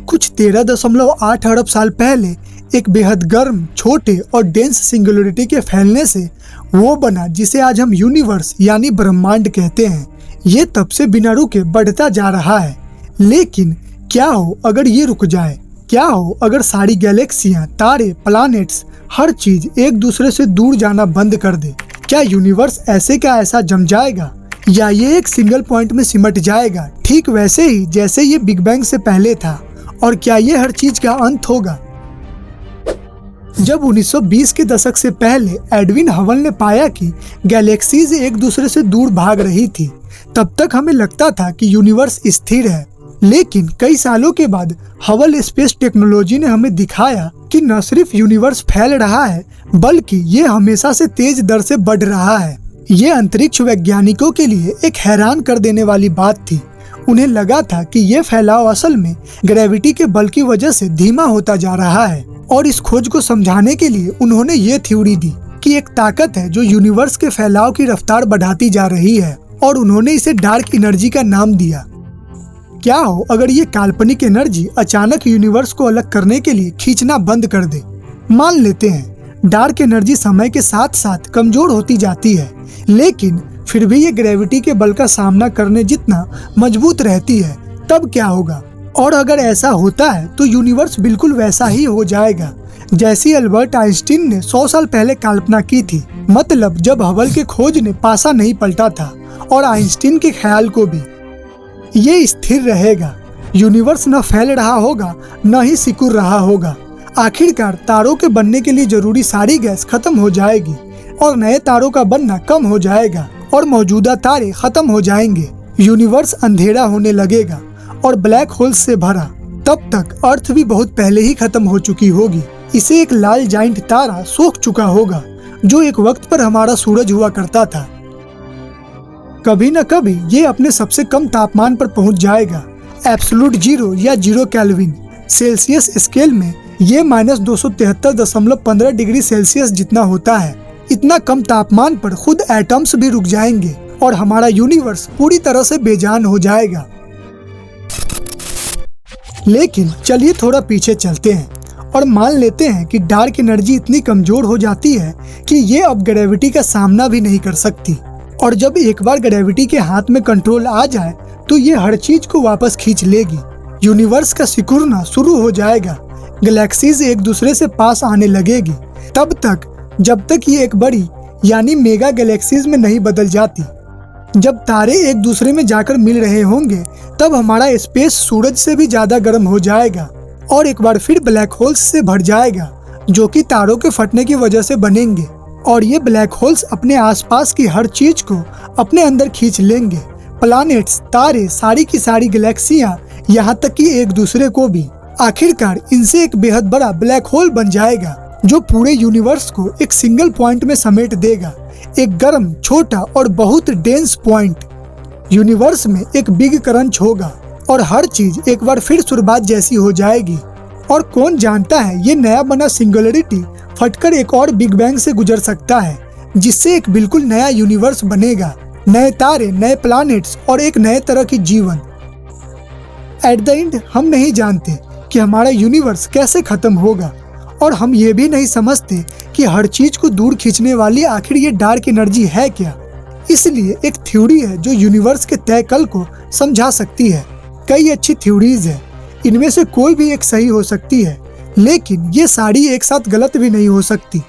कुछ 13.8 अरब साल पहले एक बेहद गर्म, छोटे और डेंस सिंगुलरिटी के फैलने से वो बना जिसे आज हम यूनिवर्स यानी ब्रह्मांड कहते हैं। ये तब से बिना रुके बढ़ता जा रहा है। लेकिन क्या हो अगर ये रुक जाए? क्या हो अगर सारी गैलेक्सियां, तारे, प्लैनेट्स, हर चीज एक दूसरे से दूर जाना बंद कर दे? क्या यूनिवर्स ऐसे का ऐसा जम जाएगा या ये एक सिंगल पॉइंट में सिमट जाएगा, ठीक वैसे ही जैसे ये बिग बैंग से पहले था? और क्या ये हर चीज का अंत होगा? जब 1920 के दशक से पहले एडविन हबल ने पाया कि गैलेक्सीज एक दूसरे से दूर भाग रही थी, तब तक हमें लगता था कि यूनिवर्स स्थिर है। लेकिन कई सालों के बाद हबल स्पेस टेक्नोलॉजी ने हमें दिखाया कि न सिर्फ यूनिवर्स फैल रहा है, बल्कि ये हमेशा से तेज दर से बढ़ रहा है। ये अंतरिक्ष वैज्ञानिकों के लिए एक हैरान कर देने वाली बात थी। उन्हें लगा था कि ये फैलाव असल में ग्रेविटी के बल की वजह से धीमा होता जा रहा है, और इस खोज को समझाने के लिए उन्होंने ये थ्योरी दी कि एक ताकत है जो यूनिवर्स के फैलाव की रफ्तार बढ़ाती जा रही है, और उन्होंने इसे डार्क एनर्जी का नाम दिया। क्या हो अगर ये काल्पनिक एनर्जी अचानक यूनिवर्स को अलग करने के लिए खींचना बंद कर दे? मान लेते हैं डार्क एनर्जी समय के साथ साथ कमजोर होती जाती है, लेकिन फिर भी ये ग्रेविटी के बल का सामना करने जितना मजबूत रहती है। तब क्या होगा? और अगर ऐसा होता है तो यूनिवर्स बिल्कुल वैसा ही हो जाएगा जैसी अल्बर्ट आइंस्टीन ने 100 साल पहले कल्पना की थी। मतलब जब हबल के खोज ने पासा नहीं पलटा था, और आइंस्टीन के ख्याल को भी। ये स्थिर रहेगा। यूनिवर्स न फैल रहा होगा, न ही सिकुड़ रहा होगा। आखिरकार तारों के बनने के लिए जरूरी सारी गैस खत्म हो जाएगी, और नए तारों का बनना कम हो जाएगा, और मौजूदा तारे खत्म हो जाएंगे। यूनिवर्स अंधेरा होने लगेगा और ब्लैक होल्स से भरा। तब तक अर्थ भी बहुत पहले ही खत्म हो चुकी होगी। इसे एक लाल जाइंट तारा सोख चुका होगा, जो एक वक्त पर हमारा सूरज हुआ करता था। कभी न कभी ये अपने सबसे कम तापमान पर पहुंच जाएगा, एब्सोल्यूट जीरो या 0 केल्विन। सेल्सियस स्केल में ये -273.15 डिग्री सेल्सियस जितना होता है। इतना कम तापमान पर खुद एटम्स भी रुक जाएंगे, और हमारा यूनिवर्स पूरी तरह से बेजान हो जाएगा। लेकिन चलिए थोड़ा पीछे चलते हैं और मान लेते हैं कि डार्क एनर्जी इतनी कमजोर हो जाती है कि ये अब ग्रेविटी का सामना भी नहीं कर सकती। और जब एक बार ग्रेविटी के हाथ में कंट्रोल आ जाए तो ये हर चीज को वापस खींच लेगी। यूनिवर्स का सिकुड़ना शुरू हो जाएगा, गैलेक्सीज एक दूसरे से पास आने लगेगी। तब तक जब तक ये एक बड़ी यानी मेगा गैलेक्सीज में नहीं बदल जाती। जब तारे एक दूसरे में जाकर मिल रहे होंगे, तब हमारा स्पेस सूरज से भी ज्यादा गर्म हो जाएगा, और एक बार फिर ब्लैक होल्स से भर जाएगा, जो कि तारों के फटने की वजह से बनेंगे। और ये ब्लैक होल्स अपने आसपास की हर चीज को अपने अंदर खींच लेंगे। प्लैनेट्स, तारे, सारी की सारी गैलेक्सियां, यहाँ तक कि एक दूसरे को भी। आखिरकार इनसे एक बेहद बड़ा ब्लैक होल बन जाएगा, जो पूरे यूनिवर्स को एक सिंगल पॉइंट में समेट देगा। एक गर्म, छोटा और बहुत डेंस पॉइंट। यूनिवर्स में एक बिग क्रंच होगा, और हर चीज एक बार फिर शुरुआत जैसी हो जाएगी। और कौन जानता है, ये नया बना सिंगुलरिटी फटकर एक और बिग बैंग से गुजर सकता है, जिससे एक बिल्कुल नया यूनिवर्स बनेगा। नए तारे, नए प्लैनेट्स और एक नए तरह की जीवन। एट द एंड हम नहीं जानते कि हमारा यूनिवर्स कैसे खत्म होगा, और हम ये भी नहीं समझते कि हर चीज को दूर खींचने वाली आखिर ये डार्क एनर्जी है क्या। इसलिए एक थ्योरी है जो यूनिवर्स के तय कल को समझा सकती है। कई अच्छी थ्योरीज है, इनमें से कोई भी एक सही हो सकती है, लेकिन ये सारी एक साथ गलत भी नहीं हो सकती।